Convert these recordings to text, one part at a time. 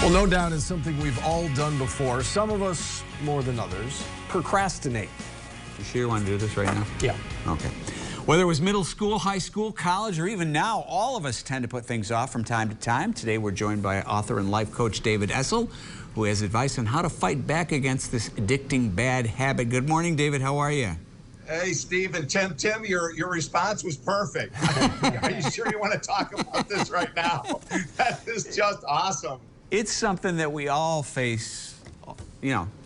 Well, no doubt it's something we've all done before. Some of us more than others. Procrastinate. You sure you want to do this right now? Yeah. Okay. Whether it was middle school, high school, college, or even now, all of us tend to put things off from time to time. Today, we're joined by author and life coach David Essel, who has advice on how to fight back against this addicting bad habit. Good morning, David. How are you? Hey, Steve and Tim, your response was perfect. Are you sure you want to talk about this right now? That is just awesome. It's something that we all face,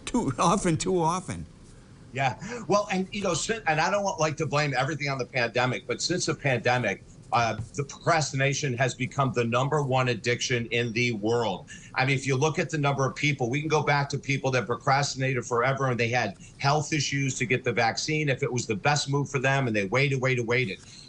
too often. Yeah. Well, and, and I don't like to blame everything on the pandemic, but since the pandemic, the procrastination has become the #1 addiction in the world. I mean, if you look at the number of people, we can go back to people that procrastinated forever and they had health issues to get the vaccine if it was the best move for them, and they waited.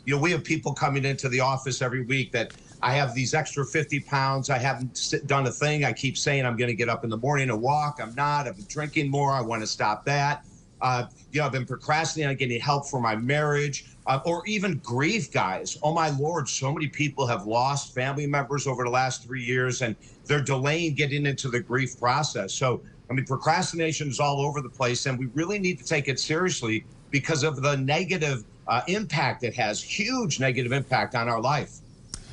We have people coming into the office every week that I have these extra 50 pounds. I haven't done a thing. I keep saying I'm going to get up in the morning and walk. I'm not. I've been drinking more. I want to stop that. I've been procrastinating on getting help for my marriage, or even grief, guys. Oh, my Lord, so many people have lost family members over the last 3 years, and they're delaying getting into the grief process. So, I mean, procrastination is all over the place, and we really need to take it seriously because of the negative impact it has, huge negative impact on our life.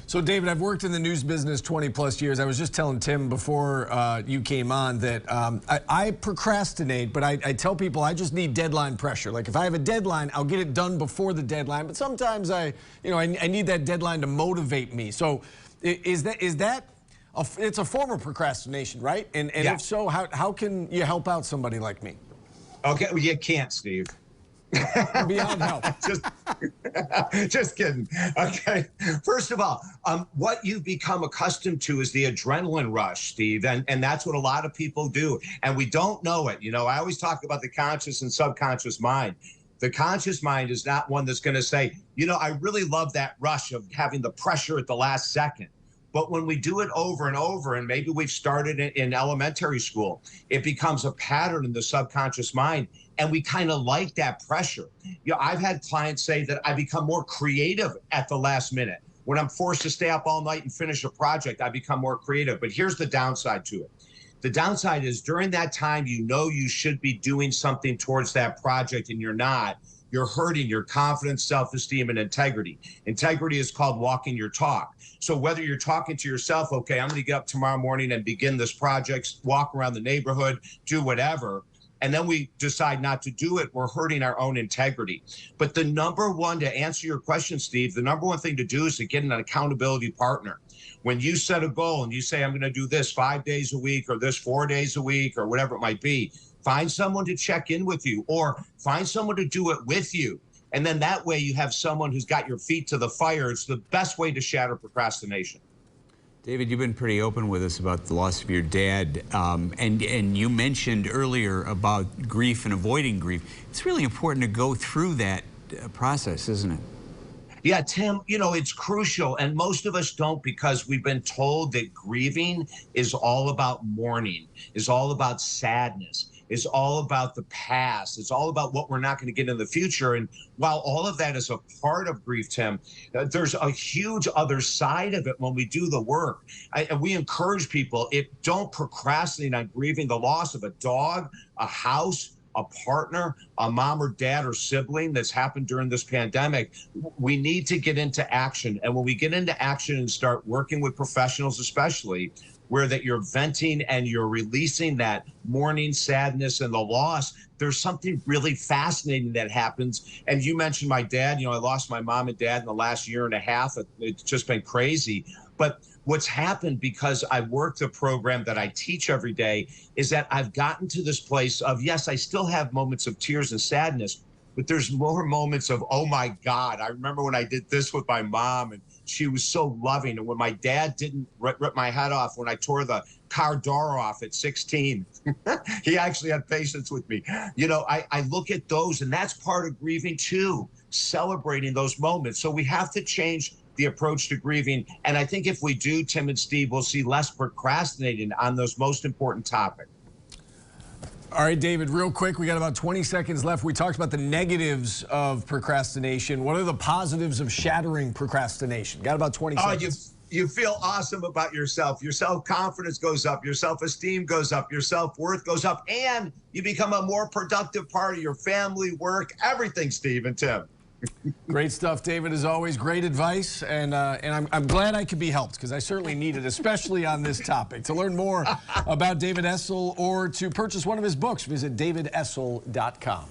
So, David, I've worked in the news business 20+ years. I was just telling Tim before you came on that I procrastinate, but I tell people I just need deadline pressure. Like, if I have a deadline, I'll get it done before the deadline. But sometimes I need that deadline to motivate me. So, is that it's a form of procrastination, right? And yeah. If so, how can you help out somebody like me? Okay, well, you can't, Steve. Beyond help. Just kidding. Okay. First of all, what you become accustomed to is the adrenaline rush, Steve, and that's what a lot of people do, and we don't know it. I always talk about the conscious and subconscious mind. The conscious mind is not one that's going to say, I really love that rush of having the pressure at the last second. But when we do it over and over, and maybe we've started it in elementary school, it becomes a pattern in the subconscious mind, and we kind of like that pressure. I've had clients say that I become more creative at the last minute. When I'm forced to stay up all night and finish a project, I become more creative. But here's the downside to it. The downside is during that time, you should be doing something towards that project, and you're not. You're hurting your confidence, self-esteem, and integrity. Integrity is called walking your talk. So whether you're talking to yourself, okay, I'm going to get up tomorrow morning and begin this project, walk around the neighborhood, do whatever, and then we decide not to do it, we're hurting our own integrity. But the #1, to answer your question, Steve, the #1 thing to do is to get an accountability partner. When you set a goal and you say, I'm going to do this 5 days a week, or this 4 days a week, or whatever it might be, find someone to check in with you, or find someone to do it with you. And then that way you have someone who's got your feet to the fire. It's the best way to shatter procrastination. David, you've been pretty open with us about the loss of your dad, and you mentioned earlier about grief and avoiding grief. It's really important to go through that process, isn't it? Yeah, Tim, it's crucial, and most of us don't, because we've been told that grieving is all about mourning, is all about sadness, is all about the past, it's all about what we're not going to get in the future. And while all of that is a part of grief, Tim, there's a huge other side of it when we do the work. And we encourage people, don't procrastinate on grieving the loss of a dog, a house, a partner, a mom or dad or sibling that's happened during this pandemic. We need to get into action. And when we get into action and start working with professionals, especially, where that you're venting and you're releasing that mourning, sadness, and the loss, there's something really fascinating that happens. And you mentioned my dad. I lost my mom and dad in the last 1.5 years. It's just been crazy. But what's happened, because I work the program that I teach every day, is that I've gotten to this place of, yes, I still have moments of tears and sadness, but there's more moments of, oh my God, I remember when I did this with my mom and she was so loving. And when my dad didn't rip my head off, when I tore the car door off at 16, he actually had patience with me. I look at those, and that's part of grieving too, celebrating those moments. So we have to change the approach to grieving. And I think if we do, Tim and Steve, we'll see less procrastinating on those most important topics. All right, David, real quick, we got about 20 seconds left. We talked about the negatives of procrastination. What are the positives of shattering procrastination? Got about 20 seconds. You feel awesome about yourself. Your self-confidence goes up. Your self-esteem goes up. Your self-worth goes up. And you become a more productive part of your family, work, everything, Steve and Tim. Great stuff, David, as always. Great advice, and I'm glad I could be helped, because I certainly need it, especially on this topic. To learn more about David Essel or to purchase one of his books, visit davidessel.com.